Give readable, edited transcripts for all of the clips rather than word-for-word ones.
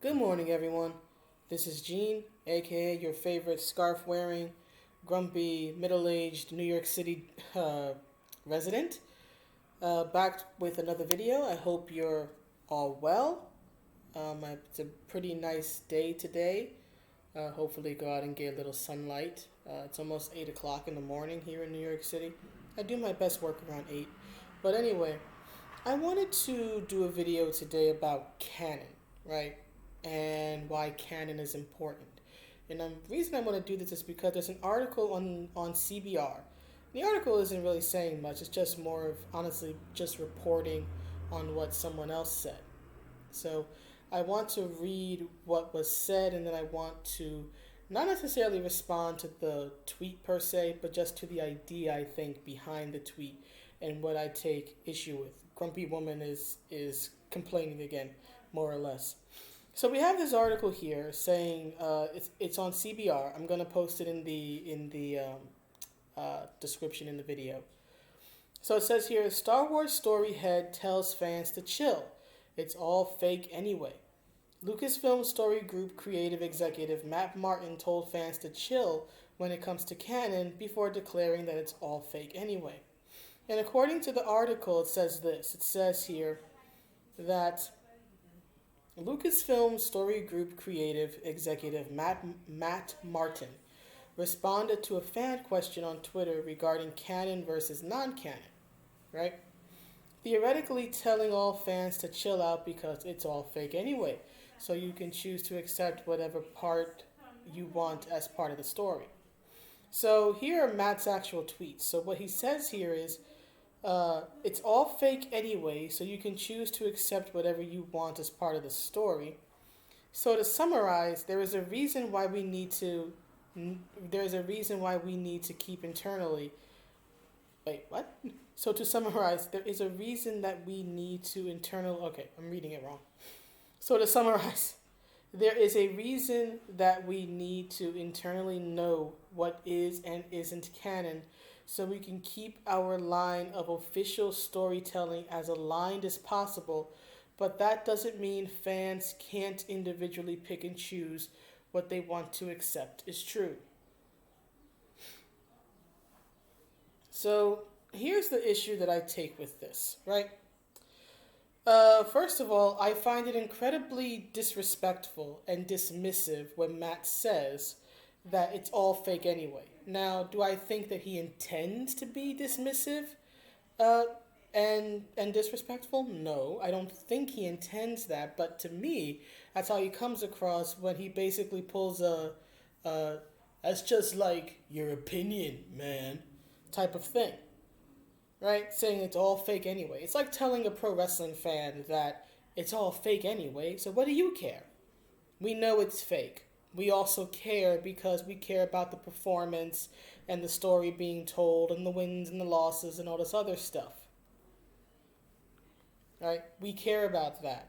Good morning, everyone. This is Gene, aka your favorite scarf wearing, grumpy, middle aged New York City resident, back with another video. I hope you're all well. It's a pretty nice day today. Hopefully, go out and get a little sunlight. It's almost 8 o'clock in the morning here in New York City. I do my best work around 8. But anyway, I wanted to do a video today about Canon, right? And why Canon is important. And the reason I want to do this is because there's an article on CBR. The article isn't really saying much. It's just more of, honestly, just reporting on what someone else said. So I want to read what was said, and then I want to not necessarily respond to the tweet per se, but just to the idea I think behind the tweet and what I take issue with. Grumpy Woman is complaining again, more or less. So we have this article here saying it's on CBR. I'm gonna post it in the description in the video. So it says here, Star Wars story head tells fans to chill. It's all fake anyway. Lucasfilm Story Group creative executive Matt Martin told fans to chill when it comes to Canon before declaring that it's all fake anyway. And according to the article, it says this. It says here that Lucasfilm Story Group creative executive Matt Martin responded to a fan question on Twitter regarding canon versus non-canon, right? Theoretically telling all fans to chill out because it's all fake anyway, so you can choose to accept whatever part you want as part of the story. So here are Matt's actual tweets. So what he says here is, it's all fake anyway, so you can choose to accept whatever you want as part of the story. So to summarize, there is a reason why we need to keep internally. Wait, what? So to summarize, there is a reason that we need to Okay, I'm reading it wrong. So to summarize, there is a reason that we need to internally know what is and isn't canon, so we can keep our line of official storytelling as aligned as possible, but that doesn't mean fans can't individually pick and choose what they want to accept is true. So here's the issue that I take with this, right? First of all, I find it incredibly disrespectful and dismissive when Matt says that it's all fake anyway. Now, do I think that he intends to be dismissive and disrespectful? No, I don't think he intends that. But to me, that's how he comes across when he basically pulls that's just like your opinion, man, type of thing. Right? Saying it's all fake anyway. It's like telling a pro wrestling fan that it's all fake anyway, so what do you care? We know it's fake. We also care because we care about the performance and the story being told and the wins and the losses and all this other stuff. Right? We care about that.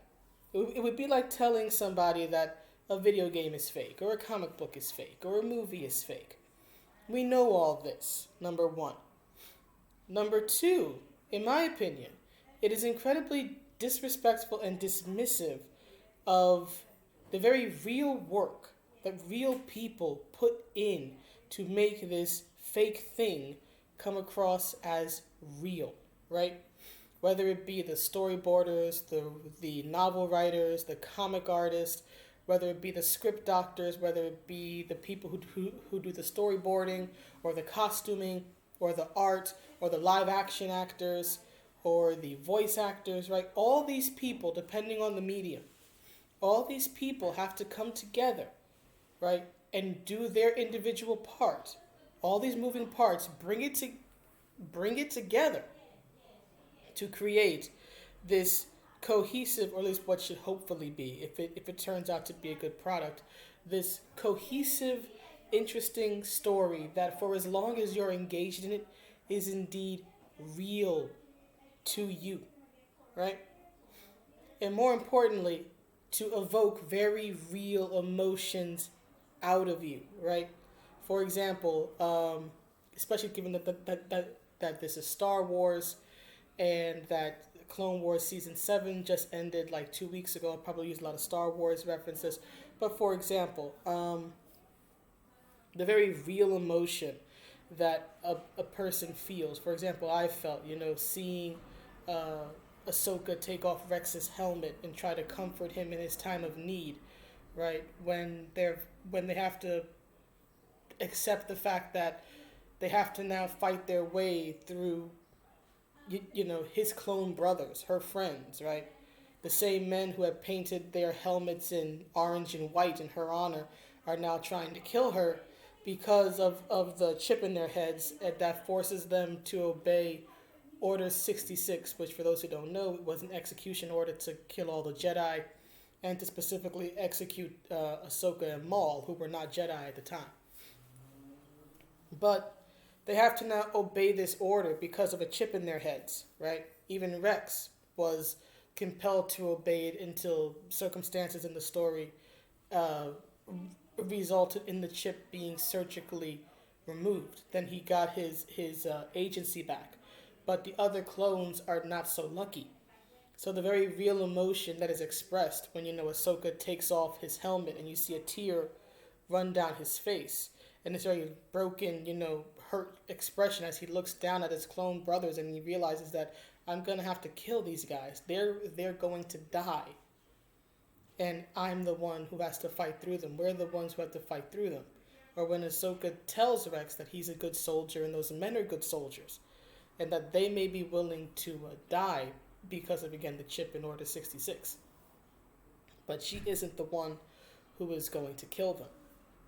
It would be like telling somebody that a video game is fake, or a comic book is fake, or a movie is fake. We know all this, number one. Number two, in my opinion, it is incredibly disrespectful and dismissive of the very real work that real people put in to make this fake thing come across as real, right? Whether it be the storyboarders, the novel writers, the comic artists, whether it be the script doctors, whether it be the people who do the storyboarding or the costuming or the art or the live action actors or the voice actors, right? All these people, depending on the medium, all these people have to come together, right, and do their individual part. All these moving parts, bring it together to create this cohesive, or at least what should hopefully be, if it turns out to be a good product, this cohesive, interesting story that for as long as you're engaged in it is indeed real to you, right? And more importantly, to evoke very real emotions out of you, right? For example, especially given that this is Star Wars, and that Clone Wars Season 7 just ended like 2 weeks ago. I probably used a lot of Star Wars references. But for example, the very real emotion that a person feels. For example, I felt, seeing uh, Ahsoka take off Rex's helmet and try to comfort him in his time of need, right? When they have to accept the fact that they have to now fight their way through, his clone brothers, her friends, right? The same men who have painted their helmets in orange and white in her honor are now trying to kill her because of the chip in their heads, and that forces them to obey Order 66, which, for those who don't know, was an execution order to kill all the Jedi and to specifically execute Ahsoka and Maul, who were not Jedi at the time. But they have to now obey this order because of a chip in their heads, right? Even Rex was compelled to obey it until circumstances in the story uh, resulted in the chip being surgically removed. Then he got his agency back. But the other clones are not so lucky. So the very real emotion that is expressed when, Ahsoka takes off his helmet and you see a tear run down his face, and this very broken, hurt expression as he looks down at his clone brothers and he realizes that I'm gonna have to kill these guys. They're going to die. And I'm the one who has to fight through them. We're the ones who have to fight through them. Or when Ahsoka tells Rex that he's a good soldier and those men are good soldiers, and that they may be willing to die because of, again, the chip in Order 66. But she isn't the one who is going to kill them,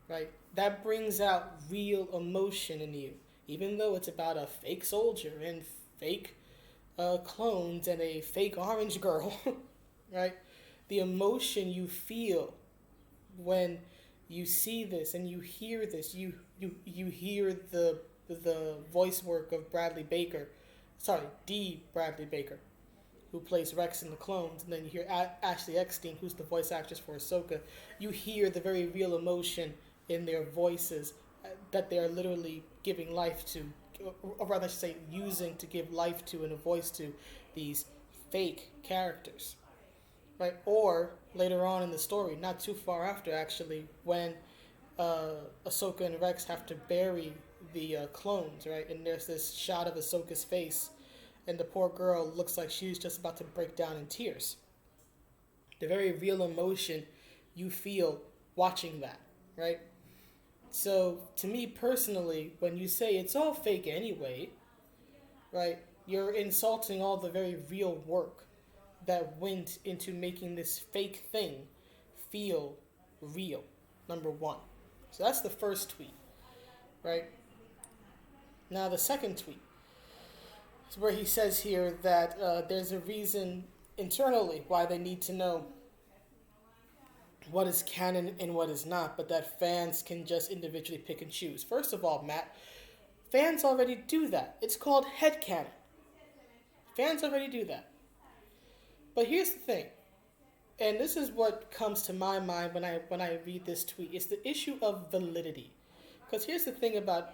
right? That brings out real emotion in you, even though it's about a fake soldier and fake clones and a fake orange girl, right? The emotion you feel when you see this and you hear this, you hear the voice work of Bradley Baker, who plays Rex in the clones, and then you hear Ashley Eckstein, who's the voice actress for Ahsoka. You hear the very real emotion in their voices that they are literally giving life to, or rather I should say using to give life to and a voice to these fake characters, right? Or later on in the story, not too far after actually, when Ahsoka and Rex have to bury the clones, right? And there's this shot of Ahsoka's face, and the poor girl looks like she's just about to break down in tears. The very real emotion you feel watching that, right? So, to me personally, when you say it's all fake anyway, right, you're insulting all the very real work that went into making this fake thing feel real, number one. So that's the first tweet, right? Now the second tweet is where he says here that there's a reason internally why they need to know what is canon and what is not, but that fans can just individually pick and choose. First of all, Matt, fans already do that. It's called headcanon. Fans already do that. But here's the thing, and this is what comes to my mind when I read this tweet. It's the issue of validity. Because here's the thing about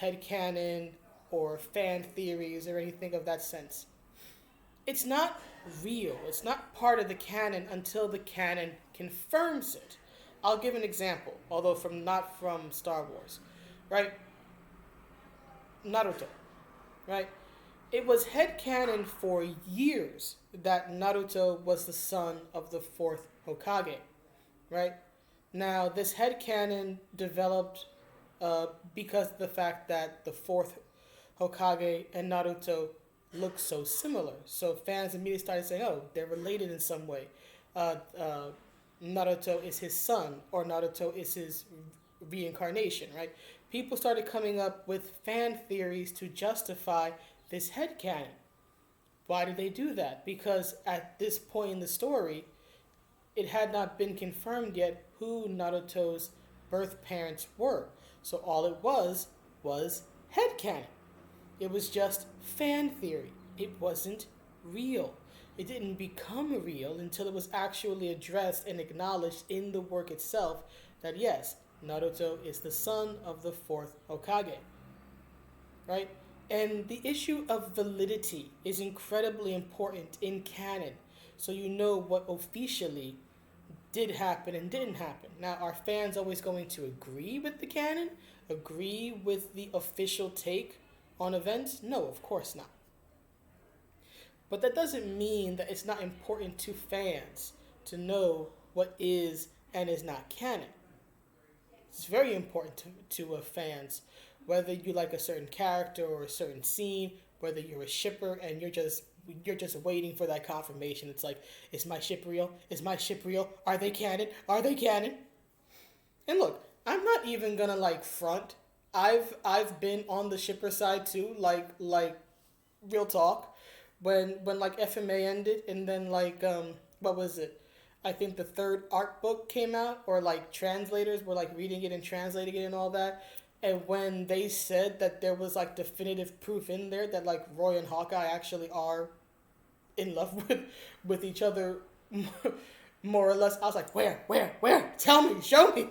headcanon or fan theories or anything of that sense. It's not real. It's not part of the canon until the canon confirms it. I'll give an example, although not from Star Wars, right? Naruto, right? It was headcanon for years that Naruto was the son of the fourth Hokage, right? Now, this headcanon developed because of the fact that the fourth Hokage and Naruto look so similar. So fans immediately started saying, oh, they're related in some way. Naruto is his son, or Naruto is his reincarnation, right? People started coming up with fan theories to justify this headcanon. Why did they do that? Because at this point in the story, it had not been confirmed yet who Naruto's birth parents were. So all it was headcanon. It was just fan theory. It wasn't real. It didn't become real until it was actually addressed and acknowledged in the work itself that yes, Naruto is the son of the fourth Hokage. Right? And the issue of validity is incredibly important in canon, so you know what officially did happen and didn't happen. Now, are fans always going to agree with the canon? Agree with the official take on events? No, of course not. But that doesn't mean that it's not important to fans to know what is and is not canon. It's very important to fans, whether you like a certain character or a certain scene, whether you're a shipper and you're just waiting for that confirmation. It's like, is my ship real? Is my ship real? Are they canon? Are they canon? And look, I'm not even gonna like front. I've been on the shipper side too, like real talk. When like FMA ended and then like what was it? I think the third art book came out, or like translators were like reading it and translating it and all that. And when they said that there was like definitive proof in there that like Roy and Hawkeye actually are in love with each other, more or less, I was like, where? Tell me, show me.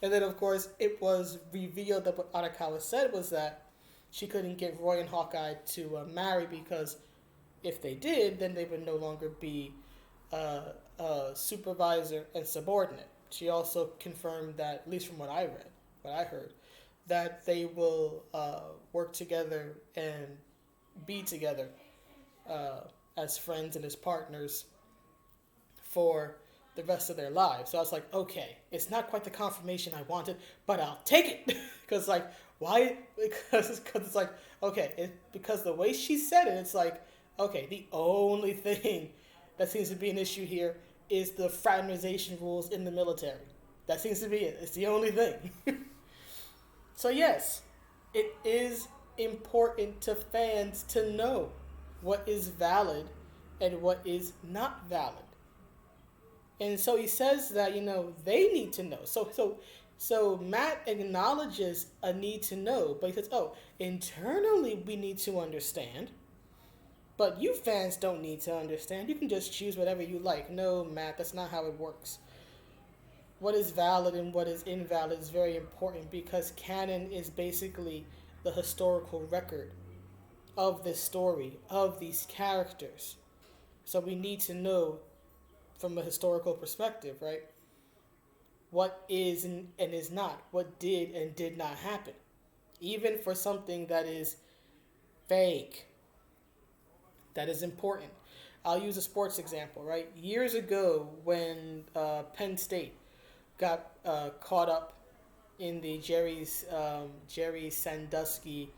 And then of course it was revealed that what Arakawa said was that she couldn't get Roy and Hawkeye to marry because if they did, then they would no longer be supervisor and subordinate. She also confirmed that, at least from what I read, what I heard, that they will work together and be together as friends and as partners for the rest of their lives. So I was like, okay, it's not quite the confirmation I wanted, but I'll take it. Because like, why? Because it's like, okay, because the way she said it, it's like, okay, the only thing that seems to be an issue here is the fraternization rules in the military. That seems to be it. It's the only thing. So yes, it is important to fans to know what is valid and what is not valid. And so he says that, they need to know. So Matt acknowledges a need to know, but he says, "Oh, internally we need to understand, but you fans don't need to understand. You can just choose whatever you like." No, Matt, that's not how it works. What is valid and what is invalid is very important because canon is basically the historical record of this story, of these characters. So we need to know from a historical perspective, right? What is and is not, what did and did not happen. Even for something that is fake, that is important. I'll use a sports example, right? Years ago, when Penn State got caught up in the Jerry Sandusky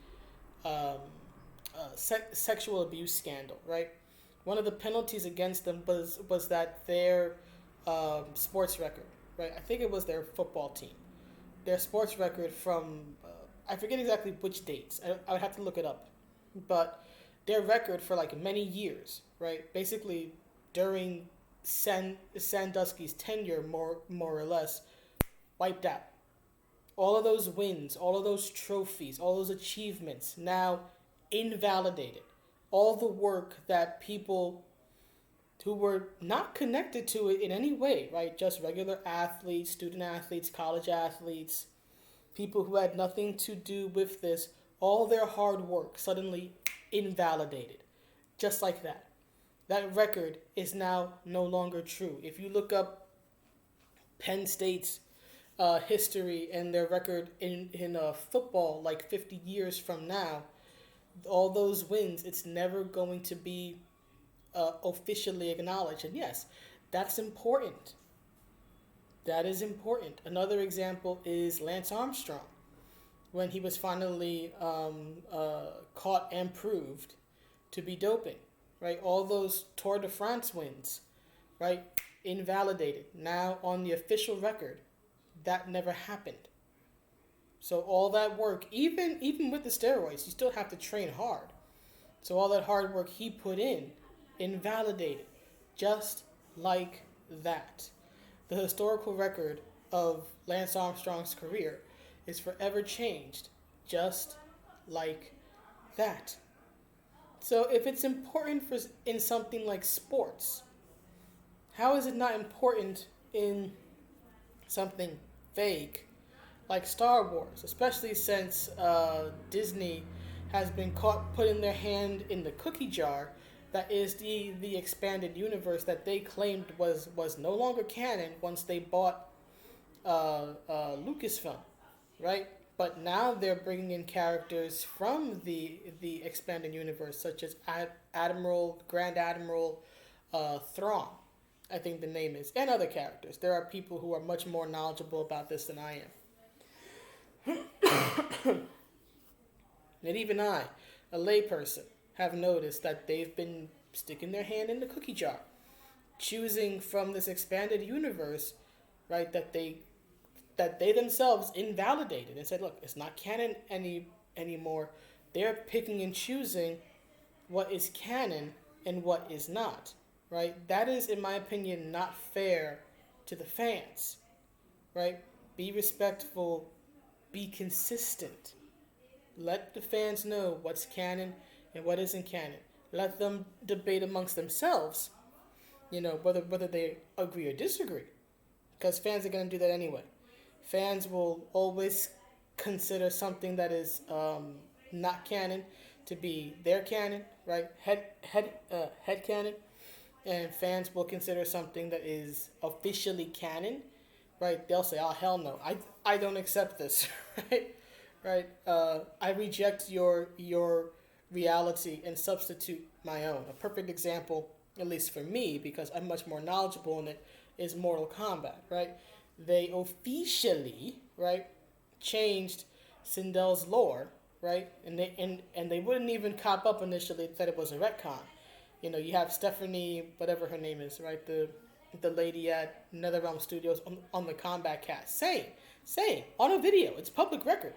sexual abuse scandal, right? One of the penalties against them was that their sports record, right? I think it was their football team. Their sports record from I forget exactly which dates. I would have to look it up, but their record for like many years, right? Basically, during Sandusky's tenure, more or less, wiped out. All of those wins, all of those trophies, all those achievements now invalidated. All the work that people who were not connected to it in any way, right? Just regular athletes, student athletes, college athletes, people who had nothing to do with this, all their hard work suddenly invalidated. Just like that. That record is now no longer true. If you look up Penn State's history and their record in football, like 50 years from now, all those wins, it's never going to be officially acknowledged. And yes, that's important. That is important. Another example is Lance Armstrong, when he was finally caught and proved to be doping, right? All those Tour de France wins, right? Invalidated. Now on the official record, that never happened. So all that work, even with the steroids, you still have to train hard. So all that hard work he put in, invalidated, just like that. The historical record of Lance Armstrong's career is forever changed, just like that. So if it's important in something like sports, how is it not important in something vague like Star Wars, especially since Disney has been caught putting their hand in the cookie jar that is the expanded universe that they claimed was no longer canon once they bought Lucasfilm, right? But now they're bringing in characters from the expanded universe, such as Grand Admiral Thrawn, I think the name is, and other characters. There are people who are much more knowledgeable about this than I am. And even I, a layperson, have noticed that they've been sticking their hand in the cookie jar, choosing from this expanded universe, right, that they themselves invalidated and said, look, it's not canon anymore. They're picking and choosing what is canon and what is not, right? That is, in my opinion, not fair to the fans, right? Be respectful, be consistent. Let the fans know what's canon and what isn't canon. Let them debate amongst themselves, whether they agree or disagree, because fans are going to do that anyway. Fans will always consider something that is not canon to be their canon, right? Head canon, and fans will consider something that is officially canon, right? They'll say, "Oh hell no, I don't accept this," right? Right? I reject your reality and substitute my own. A perfect example, at least for me, because I'm much more knowledgeable in it, is Mortal Kombat, right? They officially, right, changed Sindel's lore, right? And they wouldn't even cop up initially that it was a retcon. You have Stephanie, whatever her name is, right? The lady at NetherRealm Studios on the Combat Cast saying on a video, it's public record,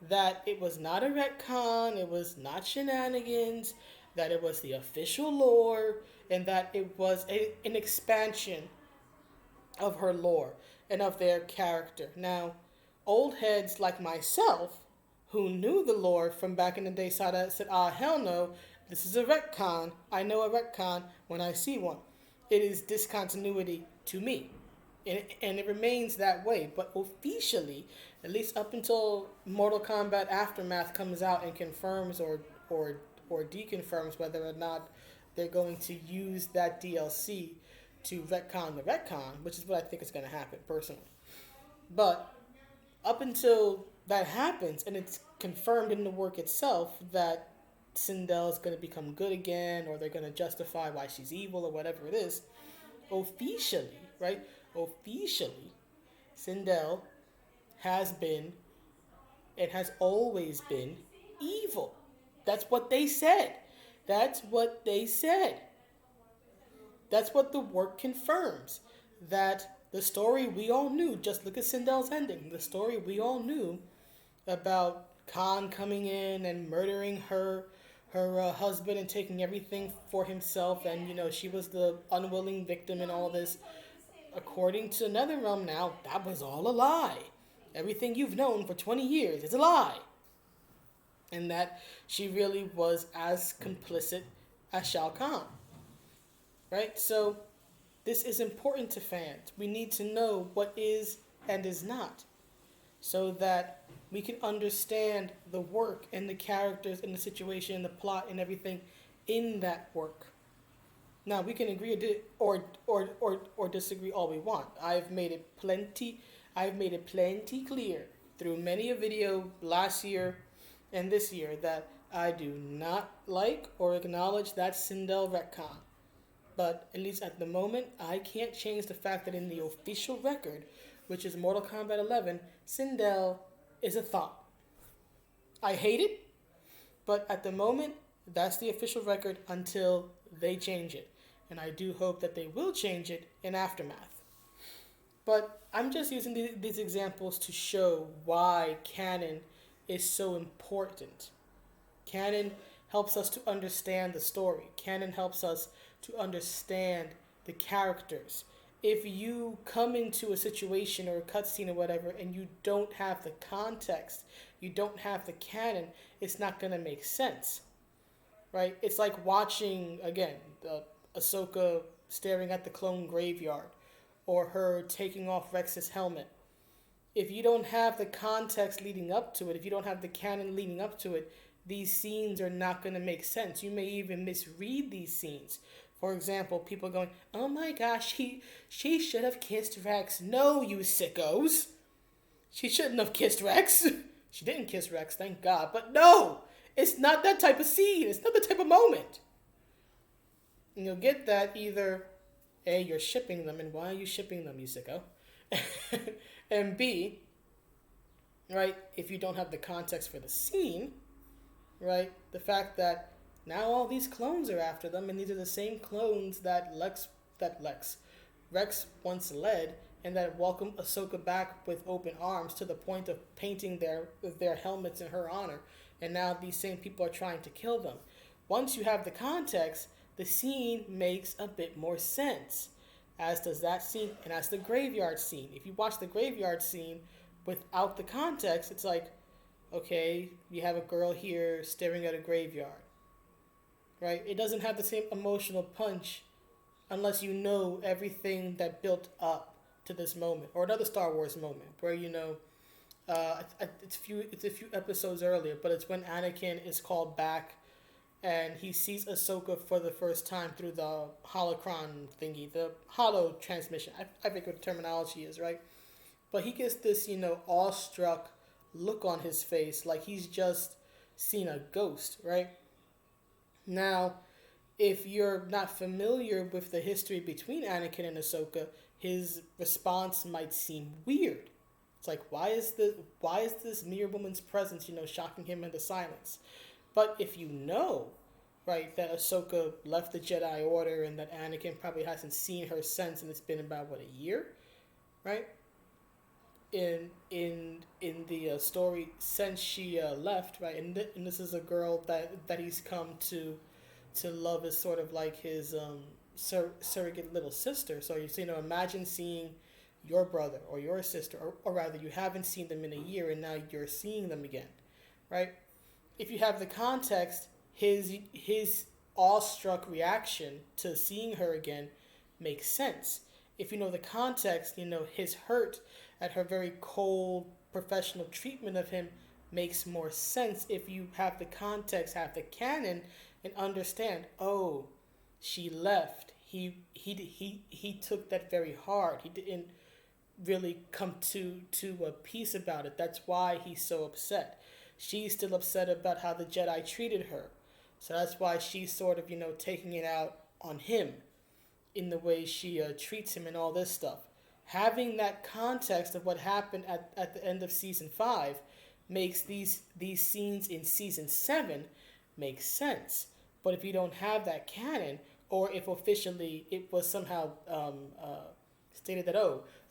that it was not a retcon, it was not shenanigans, that it was the official lore, and that it was an expansion of her lore and of their character. Now, old heads like myself, who knew the lore from back in the day, said, hell no, this is a retcon. I know a retcon when I see one. It is discontinuity to me. And it remains that way. But officially, at least up until Mortal Kombat Aftermath comes out and confirms or deconfirms whether or not they're going to use that DLC to retcon the retcon, which is what I think is going to happen personally. But up until that happens and it's confirmed in the work itself that Sindel is going to become good again, or they're going to justify why she's evil or whatever it is, officially, right? Officially, Sindel has been and has always been evil. That's what they said. That's what they said. That's what the work confirms. That the story we all knew, just look at Sindel's ending, the story we all knew about Khan coming in and murdering her husband and taking everything for himself, and she was the unwilling victim in all this. According to NetherRealm now, that was all a lie. Everything you've known for 20 years is a lie. And that she really was as complicit as Shao Kahn. Right? So this is important to fans. We need to know what is and is not, so that we can understand the work and the characters and the situation and the plot and everything in that work. Now, we can agree or disagree all we want. I've made it plenty clear through many a video last year and this year that I do not like or acknowledge that Sindel retcon. But at least at the moment, I can't change the fact that in the official record, which is Mortal Kombat 11, Sindel is a thought. I hate it, but at the moment, that's the official record until they change it. And I do hope that they will change it in Aftermath. But I'm just using these examples to show why canon is so important. Canon helps us to understand the story. Canon helps us to understand the characters. If you come into a situation or a cutscene or whatever and you don't have the context, you don't have the canon, it's not going to make sense. Right? It's like watching, again, Ahsoka staring at the clone graveyard, or her taking off Rex's helmet. If you don't have the context leading up to it, if you don't have the canon leading up to it, these scenes are not going to make sense. You may even misread these scenes. For example, people going, "Oh my gosh, she should have kissed Rex." No, you sickos. She shouldn't have kissed Rex. She didn't kiss Rex, thank God. But no, it's not that type of scene. It's not the type of moment. And you'll get that either A, you're shipping them, and why are you shipping them, you sicko? And B, right, if you don't have the context for the scene, right, the fact that now all these clones are after them, and these are the same clones that Rex once led, and that welcomed Ahsoka back with open arms to the point of painting their helmets in her honor, and now these same people are trying to kill them. Once you have the context, the scene makes a bit more sense, as does that scene, and as the graveyard scene. If you watch the graveyard scene without the context, it's like, okay, you have a girl here staring at a graveyard, right? It doesn't have the same emotional punch unless you know everything that built up to this moment, or another Star Wars moment where it's a few episodes earlier, but it's when Anakin is called back and he sees Ahsoka for the first time through the holocron thingy, the holo transmission. I think what the terminology is, right? But he gets this, awestruck look on his face, like he's just seen a ghost, right? Now, if you're not familiar with the history between Anakin and Ahsoka, his response might seem weird. It's like, why is this mere woman's presence, shocking him into silence? But if you know, right, that Ahsoka left the Jedi Order and that Anakin probably hasn't seen her since, and it's been about, a year, right? In the story since she left, right, and this is a girl that he's come to love as sort of like his surrogate little sister. So imagine seeing your brother or your sister, or rather you haven't seen them in a year and now you're seeing them again, right? If you have the context, his awestruck reaction to seeing her again makes sense. If you know the context, his hurt at her very cold professional treatment of him makes more sense if you have the context, have the canon, and understand, oh, she left. He took that very hard. He didn't really come to a peace about it. That's why he's so upset. She's still upset about how the Jedi treated her. So that's why she's sort of, taking it out on him in the way she treats him and all this stuff. Having that context of what happened at the end of Season 5 makes these scenes in Season 7 make sense. But if you don't have that canon, or if officially it was somehow stated that,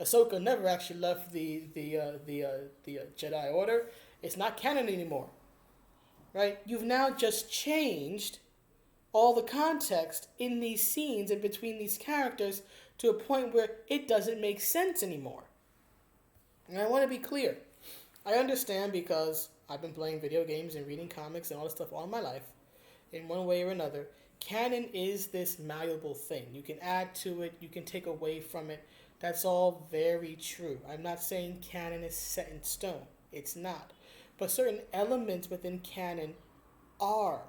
Ahsoka never actually left the Jedi Order, it's not canon anymore, right? You've now just changed all the context in these scenes and between these characters to a point where it doesn't make sense anymore. And I want to be clear. I understand, because I've been playing video games and reading comics and all this stuff all my life, in one way or another. Canon is this malleable thing. You can add to it, you can take away from it. That's all very true. I'm not saying canon is set in stone. It's not. But certain elements within canon are.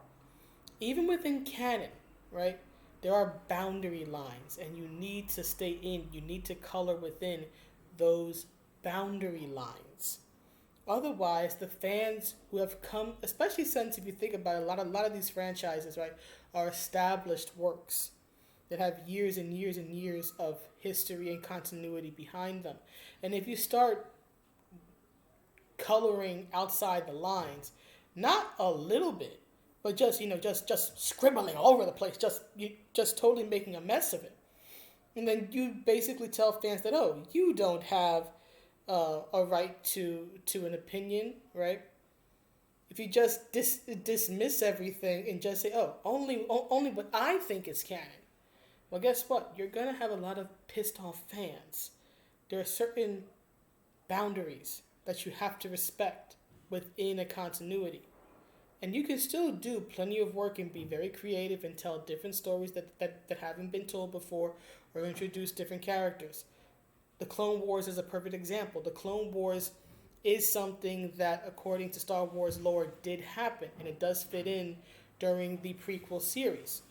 Even within canon, right, there are boundary lines, and you need to stay in. You need to color within those boundary lines. Otherwise, the fans who have come, especially since, if you think about it, a lot of these franchises, right, are established works that have years and years and years of history and continuity behind them. And if you start coloring outside the lines, not a little bit, but just just scribbling all over the place, just totally making a mess of it, and then you basically tell fans that, oh, you don't have a right to an opinion, right? If you just dismiss everything and just say, oh, only what I think is canon, well, guess what? You're gonna have a lot of pissed off fans. There are certain boundaries that you have to respect within a continuity. And you can still do plenty of work and be very creative and tell different stories that haven't been told before, or introduce different characters. The Clone Wars is a perfect example. The Clone Wars is something that, according to Star Wars lore, did happen, and it does fit in during the prequel series.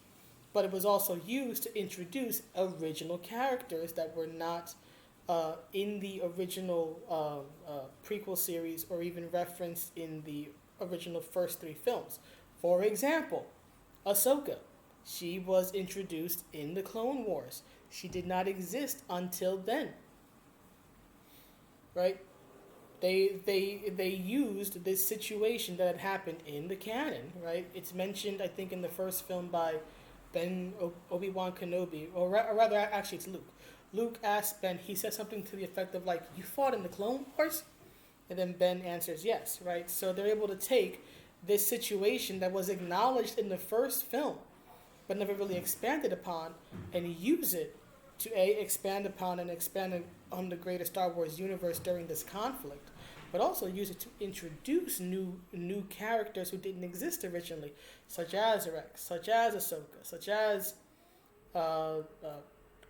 But it was also used to introduce original characters that were not in the original prequel series or even referenced in the original first three films. For example, Ahsoka. She was introduced in the Clone Wars. She did not exist until then. Right? They used this situation that had happened in the canon, right? It's mentioned, I think, in the first film by Obi-Wan Kenobi, or rather, actually, it's Luke. Luke asked Ben, he said something to the effect of, like, you fought in the Clone Wars? And then Ben answers yes, right? So they're able to take this situation that was acknowledged in the first film, but never really expanded upon, and use it to expand upon and expand on the greater Star Wars universe during this conflict, but also use it to introduce new characters who didn't exist originally, such as Rex, such as Ahsoka, such as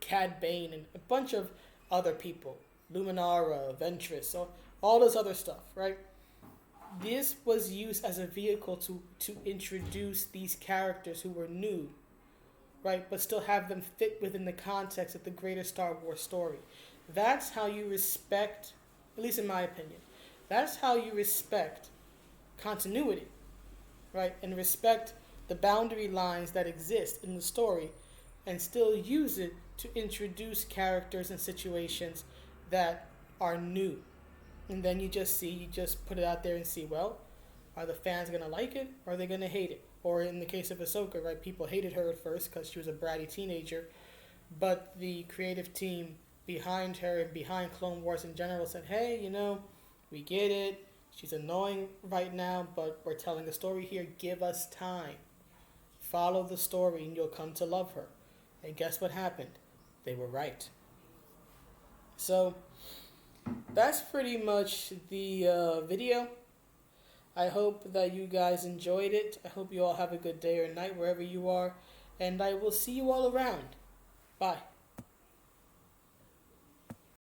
Cad Bane, and a bunch of other people, Luminara, Ventress, so all this other stuff, right? This was used as a vehicle to introduce these characters who were new, right, but still have them fit within the context of the greater Star Wars story. That's how you respect, at least in my opinion, that's how you respect continuity, right, and respect the boundary lines that exist in the story, and still use it to introduce characters and situations that are new. And then you just put it out there and see, well, are the fans going to like it, or are they going to hate it? Or in the case of Ahsoka, right, people hated her at first because she was a bratty teenager, but the creative team behind her and behind Clone Wars in general said, hey, we get it. She's annoying right now, but we're telling a story here. Give us time. Follow the story and you'll come to love her. And guess what happened? They were right. So that's pretty much the video. I hope that you guys enjoyed it. I hope you all have a good day or night wherever you are. And I will see you all around. Bye.